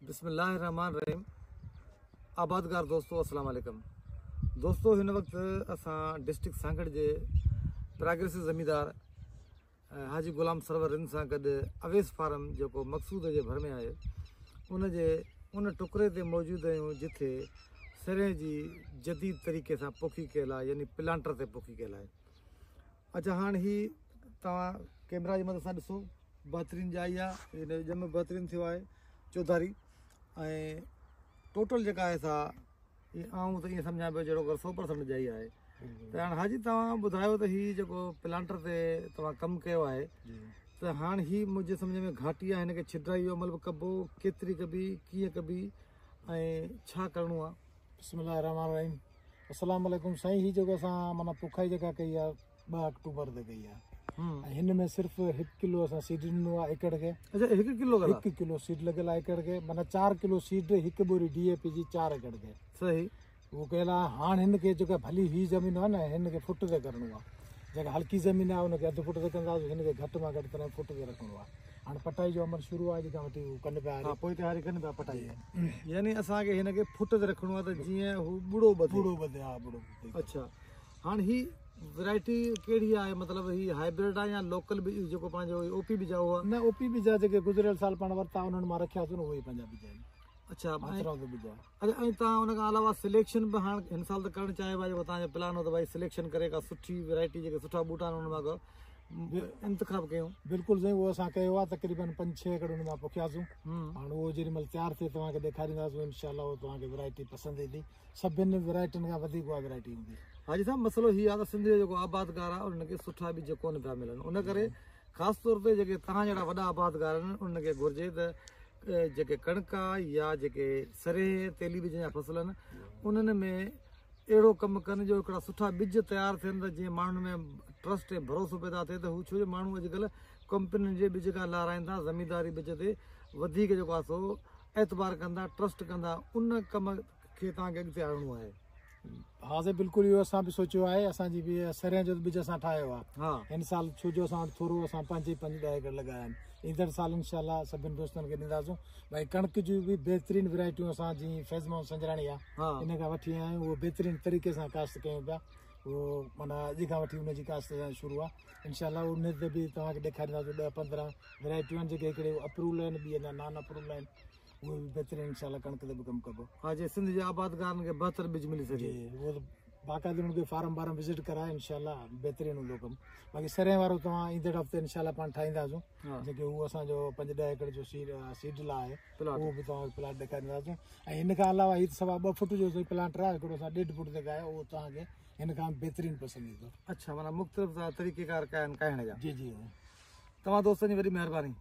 बिस्मिल्लाहिर्रहमानिर्रहीम। आबादगार दोस्तों, अस्सलाम वालेकुम। दोस्तों, हिन वक्त असां डिस्ट्रिक्ट सांगड़ जे प्रोग्रेसिव ज़मींदार हाजी गुलाम सरवर रिंद सां गॾु अवेस फार्म जेको मक़सूद जे भर में आहे उन टुकरे ते मौजूदु आहियूं जिथे सिरे जी जदीद तरीक़े सां पोखी कयल आहे, यानी प्लांटर ते पोखी कयल आहे। अच्छा, हाणे ही तव्हां कैमरा जी मदद सां ॾिसो, बहितरीनु जाइ आहे, हिन ॼम बहितरीनु थियो आहे, चौधारी ऐं टोटल जेका आहे सा आऊं त ईअं सम्झां पियो जहिड़ो 100% जाइ आहे। त हाणे हाजी तव्हां ॿुधायो त हीउ जेको प्लांटर ते तव्हां कमु कयो आहे त हाणे हीउ मुंहिंजे सम्झ में घाटी आहे, हिनखे छिटाई जो अमल कबो, केतिरी कबी, कीअं कबी ऐं छा करिणो आहे? बिस्मिल्लाहिर्रहमानिर्रहीम। अस्सलाम वालेकुम साईं। ही जेको असां माना पुखाई जेका कई आहे 2 अक्टूबर ते कई आहे, हिन में सिर्फ़ 1 किलो असां सीड ॾिनो आहे एकड़ खे। अच्छा, 1 किलो सीड लॻियल आहे एकड़ खे, माना 4 किलो सीड 1 बोरी DAP जी 4 एकड़ खे। सही, उहो कयल आहे। हाणे हिनखे जेका भली ही ज़मीन आहे न, हिनखे फुट ते करिणो आहे। जेका हल्की ज़मीन आहे उनखे अधु फुट ते कंदासीं, हिनखे घटि मां घटि तरह फुट ते रखिणो आहे। हाणे पटाई जो अमल शुरू आहे, जेका वठी कनि पिया, पोइ तयारी कनि पिया पटाई। यानी असांखे हिनखे फुट ते रखिणो आहे त जीअं हू बुढ़ो बधे। हा, बुढ़ो। अच्छा, हाणे ही वैरायटी कहिड़ी आहे? मतिलबु ही हाइब्रिड आहे या लोकल बि जेको पंहिंजो OP बीजा हुआ? न, OP बीजा जेके गुज़िरियल साल पाण वरिता उन्हनि मां रखियासीं न, उहे ई पंहिंजा बीजा आहिनि। अच्छा, बीजा। अच्छा, ऐं तव्हां हुन खां अलावा सिलेक्शन बि हाणे हिन साल त करणु चाहियो आहे, जेको तव्हांजो प्लान हो त भई सिलेक्शन करे का सुठी वैरायटी जेके सुठा बूटा आहिनि हुन मां इंतिखाब कयूं? बिल्कुलु साईं, उहो असां कयो आहे। तक़रीबन 5-6 एकड़ हुन मां पोखियासीं। हाणे उहो जेॾीमहिल तयारु थिए तव्हांखे ॾेखारींदासीं, इनशाअल्लाह उहो तव्हांखे वैरायटी पसंदि ईंदी। सभिनी वैरायटियुनि खां वधीक उहा वैरायटी ईंदी। हाजी साहब, मसइलो हीअ आहे त सिंध जो जेको आबादगार आहे उनखे सुठा बीज कोन पिया मिलनि, उन करे ख़ासि तौर ते जेके तव्हां जहिड़ा वॾा आबादगार आहिनि उनखे घुरिजे त जेके कणिक या जेके सरे तेली बीज जा फसल आहिनि उन्हनि में अहिड़ो कमु कनि जो हिकिड़ा सुठा बीज तयारु थियनि त जीअं माण्हुनि में ट्रस्ट ऐं भरोसो पैदा थिए। त हू छो जो माण्हू अॼुकल्ह कंपनियुनि जे बीज खां लाराइनि था, ज़मींदारी बीज ते वधीक जेको आहे सो एतबार कंदा, ट्रस्ट कंदा, उन कम खे तव्हांखे अॻिते आणणो आहे। हा साईं, बिल्कुलु इहो असां बि सोचियो आहे। असांजी बि सरें जो बीज असां ठाहियो आहे हिन साल, छो जो असां वटि थोरो असां 5-10 एकड़ लॻाया आहिनि। ईंदड़ साल इनशाअल्लाह सभिनि दोस्तनि खे ॾींदासीं। भई कणिक जूं बि बहितरीनु वैरायटियूं असां जीअं फैज़मोहम्मद संजराणी आहे इन खां वठी आया आहियूं, उहो बहितरीनु तरीक़े सां काश्त कयूं पिया। उहो माना अॼु खां वठी उनजी काश्त शुरू आहे। इनशाअल्लाह उन ते बि तव्हांखे ॾेखारींदासीं 10-15 वैरायटियूं आहिनि जेके हिकिड़े अप्रूवल आहिनि, ॿी अञा नॉन अप्रूवल आहिनि। उहो बि बहितरीनु इनशाअल्लाह कणिक ते बि कमु कबो। हा जी, सिंध जे आबादगारनि खे बहितर बीज मिली सघे, उहो बाक़ाइदे उनखे फार्म विज़िट कराए इनशाअल्लाह बहितरीनु हूंदो कमु। बाक़ी सरें वारो तव्हां ईंदड़ हफ़्ते इनशाअल्लाह पाण ठाहींदासीं, जेके उहो असांजो 5-10 एकड़ जो सीडला आहे, उहो बि तव्हांखे प्लाट ॾेखारींदासीं। ऐं हिन खां अलावा हीउ 2.25 फुट जो प्लांटर आहे, हिकिड़ो असां 1.5 फुट ते कयो, उहो तव्हांखे हिन खां बहितरीनु पसंदि ईंदो। अच्छा, माना मुख़्तलिफ़ तरीक़ेकार कया आहिनि कहण जा। जी। तव्हां दोस्तनि जी वॾी महिरबानी।